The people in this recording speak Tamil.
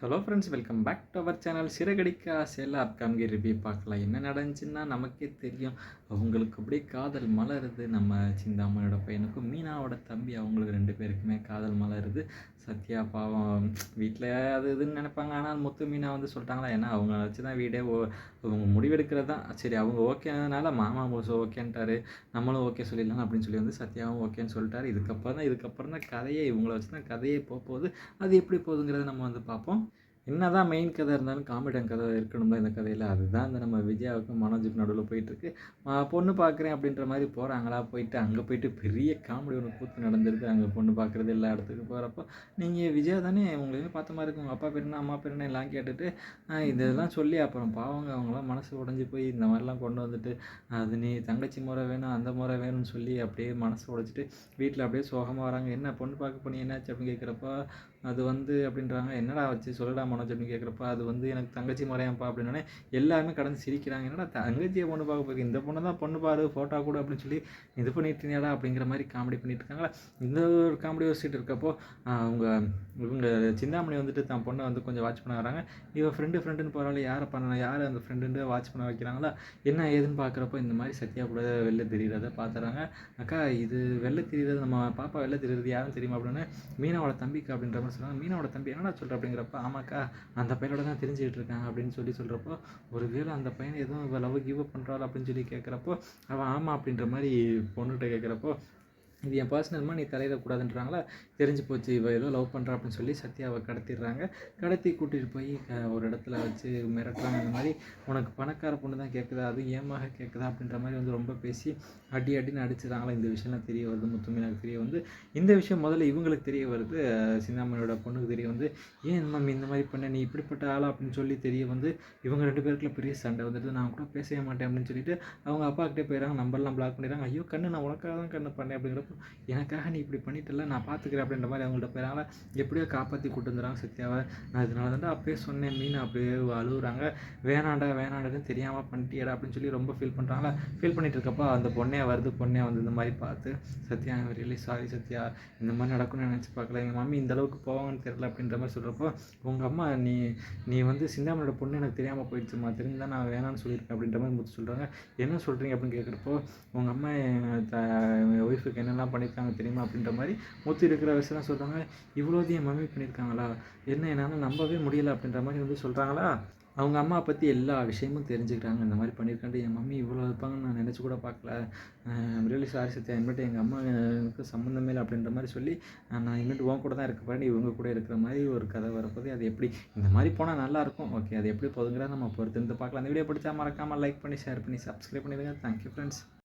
Hello friends, welcome back to our channel. சிறகடிக்க ஆசையில் அப்கமிங் ரிவ்யூ பார்க்கலாம். என்ன நடந்துச்சுன்னா நமக்கே தெரியும். அவங்களுக்கு அப்படியே காதல் மலருது. நம்ம சிந்தாமணியோட பையனுக்கும் மீனாவோட தம்பி அவங்களுக்கு 2 பேருக்குமே காதல் மலருது. சத்யா பாவம் வீட்டில் அது இதுன்னு நினைப்பாங்க. ஆனால் முத்து மீனா வந்து சொல்லிட்டாங்களா, ஏன்னா அவங்க வச்சு தான் வீடே அவங்க முடிவெடுக்கிறது தான். சரி, அவங்க ஓகேனால மாமா ஓகேன்ட்டாரு, நம்மளும் ஓகே சொல்லிடலாம் அப்படின்னு சொல்லி வந்து சத்யாவும் ஓகேன்னு சொல்லிட்டாரு. இதுக்கப்புறம் தான் கதையே, இவங்கள வச்சு தான் கதையே போகுது. அது எப்படி போகுதுங்கிறத நம்ம வந்து பார்ப்போம். என்னதான் மெயின் கதை இருந்தாலும் காமெடியன் கதை இருக்கணும்ல இந்த கதையில். அதுதான் இந்த நம்ம விஜயாவுக்கும் மனோஜுக்கு நடுவில் போயிட்டுருக்கு. பொண்ணு பார்க்குறேன் அப்படின்ற மாதிரி போகிறாங்களா, போயிட்டு அங்கே போயிட்டு பெரிய காமெடி ஒன்று கூத்து நடந்துருது. அங்கே பொண்ணு பார்க்குறது எல்லா இடத்துக்கு போகிறப்போ, நீங்கள் விஜயா தானே, உங்களையுமே பார்த்த மாதிரி இருக்கும், உங்கள் அப்பா பேர் என்ன அம்மா பேர் என்ன எல்லாம் கேட்டுட்டு இதெல்லாம் சொல்லி அப்புறம் பாவங்க அவங்களாம் மனசு உடஞ்சி போய் இந்த மாதிரிலாம் கொண்டு வந்துட்டு, அது நீ தங்கச்சி முறை வேணும் அந்த முறை வேணும்னு சொல்லி அப்படியே மனசு உடைச்சிட்டு வீட்டில் அப்படியே சோகமாக வராங்க. என்ன பொண்ணு பார்க்க போனி என்னாச்சு அப்படின்னு கேட்குறப்ப, அது வந்து அப்படின்றாங்க. என்னடா வச்சு சொல்லடா மனோஜ் அப்படின்னு கேட்குறப்ப, அது வந்து எனக்கு தங்கச்சி முறையான்ப்பா அப்படின்னோடனே எல்லாருமே கடந்து சிரிக்கிறாங்க. என்னடா தங்கச்சியை பொண்ணு பார்க்க போய் இந்த பொண்ணு தான் பொண்ணு பாரு ஃபோட்டோ கூட அப்படின்னு சொல்லி இது பண்ணிட்டுனியாடா அப்படிங்கிற மாதிரி காமெடி பண்ணிட்டு இருக்காங்களா. இந்த ஒரு காமெடி யோசிச்சுட்டு இருக்கப்போ இவங்க சிந்தாமணி வந்துட்டு தான் பொண்ணை வந்து கொஞ்சம் வாட்ச் பண்ண வராங்க. இவன் ஃப்ரெண்டுன்னு போகிறாள், யாரை பண்ண யார் அந்த ஃப்ரெண்டுன்னு வாட்ச் பண்ண வைக்கிறாங்களா. என்ன ஏதுன்னு பார்க்குறப்போ இந்த மாதிரி சத்யா கூட வெளில தெரிகிறத பார்த்துறாங்க. அக்கா, இது வெளில தெரிகிறது, நம்ம பாப்பா வெளில தெரிகிறது யாரும் தெரியுமா அப்படின்னு, மீனாவோட தம்பிக்கு அப்படின்ற மாதிரி சொல்கிறாங்க. மீனாவோட தம்பி என்னடா சொல்கிற அப்படிங்கிறப்ப, ஆமாக்கா அந்த பையனோட தான் தெரிஞ்சுக்கிட்டு இருக்காங்க அப்படின்னு சொல்கிறப்போ, ஒரு வேளை அந்த பையனை எதுவும் லவ் கிவ் அப் பண்ணுறாள் அப்படின்னு சொல்லி கேட்குறப்போ, அவன் ஆமாம் அப்படின்ற மாதிரி பொண்ணுகிட்ட கேட்குறப்போ, இது என் பர்சனல்மா நீ தலையிடக்கூடாதுன்றாங்களா. தெரிஞ்சு போச்சு இவ ஏதோ லவ் பண்ணுறா அப்படின்னு சொல்லி சத்யாவை கடத்திடுறாங்க. கடத்தி கூட்டிகிட்டு போய் ஒரு இடத்துல வச்சு மிரட்டுறாங்க. இந்த மாதிரி உனக்கு பணக்கார பொண்ணு தான் கேட்குதா, அது ஏமாக கேட்குதா அப்படின்ற மாதிரி வந்து ரொம்ப பேசி அடின்னு அடிச்சிடறாங்களா. இந்த விஷயம்லாம் தெரிய வருது முத்துமீனாக்கு தெரிய வந்து. இந்த விஷயம் முதல்ல இவங்களுக்கு தெரிய வருது, சிந்தாமணியோட பொண்ணுக்கு தெரிய வந்து. ஏன் மம்மி இந்த மாதிரி பண்ண, நீ இப்படிப்பட்ட ஆளா அப்படின்னு சொல்லி தெரிய வந்து இவங்க 2 பேருக்குள்ள பெரிய சண்டை வந்துட்டு, நான் கூட பேசவே மாட்டேன் அப்படின்னு சொல்லிட்டு அவங்க அப்பா கிட்டே போயிடறாங்க. நம்பர்லாம் பிளாக் பண்ணிடுறாங்க. ஐயோ கண்ணு, நான் உனக்காக தான் கண்ணு பண்ணேன் அப்படிங்கிறப்போ, எனக்காக நீ இப்படி பண்ணிட்டல, நான் பார்த்துக்கிறேன் அப்படின்ற மாதிரி அவங்கள்ட்ட போயிடறாங்க. எப்படியோ காப்பாற்றி கூட்டு வந்துடுறாங்க சத்யாவை. நான் இதனால தான் அப்பயே சொன்னேன் மீன் அப்படியே அழுகுறாங்க. வேணாண்டான்னு தெரியாமல் பண்ணிட்டியடா அப்படின்னு சொல்லி ரொம்ப ஃபீல் பண்ணுறாங்களா. ஃபீல் பண்ணிட்டு இருக்கப்போ அந்த பொண்ணே வந்து இந்த மாதிரி பார்த்து, சத்யா ரியலி சாரி சத்யா, இந்த மாதிரி நடக்கும்னு நினச்சி பார்க்கல, எங்கள் மம்மி இந்த அளவுக்கு போவாங்கன்னு தெரியல அப்படின்ற மாதிரி சொல்கிறப்போ, உங்கள் அம்மா நீ வந்து சிந்தாமணியோட பொண்ணு எனக்கு தெரியாமல் போயிடுச்சுமா, தெரிஞ்சுதான் நான் வேணான்னு சொல்லியிருக்கேன் அப்படின்ற மாதிரி முத்து சொல்கிறாங்க. என்ன சொல்கிறீங்க அப்படின்னு கேட்குறப்போ, உங்கள் அம்மா என் ஒய்ஃபுக்கு என்னெல்லாம் பண்ணியிருக்காங்க தெரியுமா அப்படின்ற மாதிரி முத்து இருக்கிற விஷயம் சொல்கிறாங்க. இவ்வளோதையும் என் மம்மி பண்ணியிருக்காங்களா, என்ன என்னால் நம்பவே முடியலை அப்படின்ற மாதிரி வந்து சொல்கிறாங்களா. அவங்க அம்மா பற்றி எல்லா விஷயமும் தெரிஞ்சுக்கிறாங்க. இந்த மாதிரி பண்ணியிருக்காண்டு என் மம்மி இவ்வளோ இருப்பாங்கன்னு நான் நினச்சி கூட பார்க்கல. ரியலி சாரி சத்யா, இனிமேட்டு எங்கள் அம்மா எனக்கு சம்மந்தமே இல்லை அப்படின்ற மாதிரி சொல்லி, நான் இனிமேட்டு உன் கூட தான் இருக்க போகிறேன், இவங்க கூட இருக்கிற மாதிரி ஒரு கதை வரப்போது. அது எப்படி இந்த மாதிரி போனால் நல்லாயிருக்கும். ஓகே, அது எப்படி போகுதுங்கிறத நம்ம பொறுத்து இருந்து பார்க்கலாம். அந்த வீடியோ பிடிச்சா மறக்காமல் லைக் பண்ணி ஷேர் பண்ணி சப்ஸ்கிரைப் பண்ணிடுங்க. Thank you friends.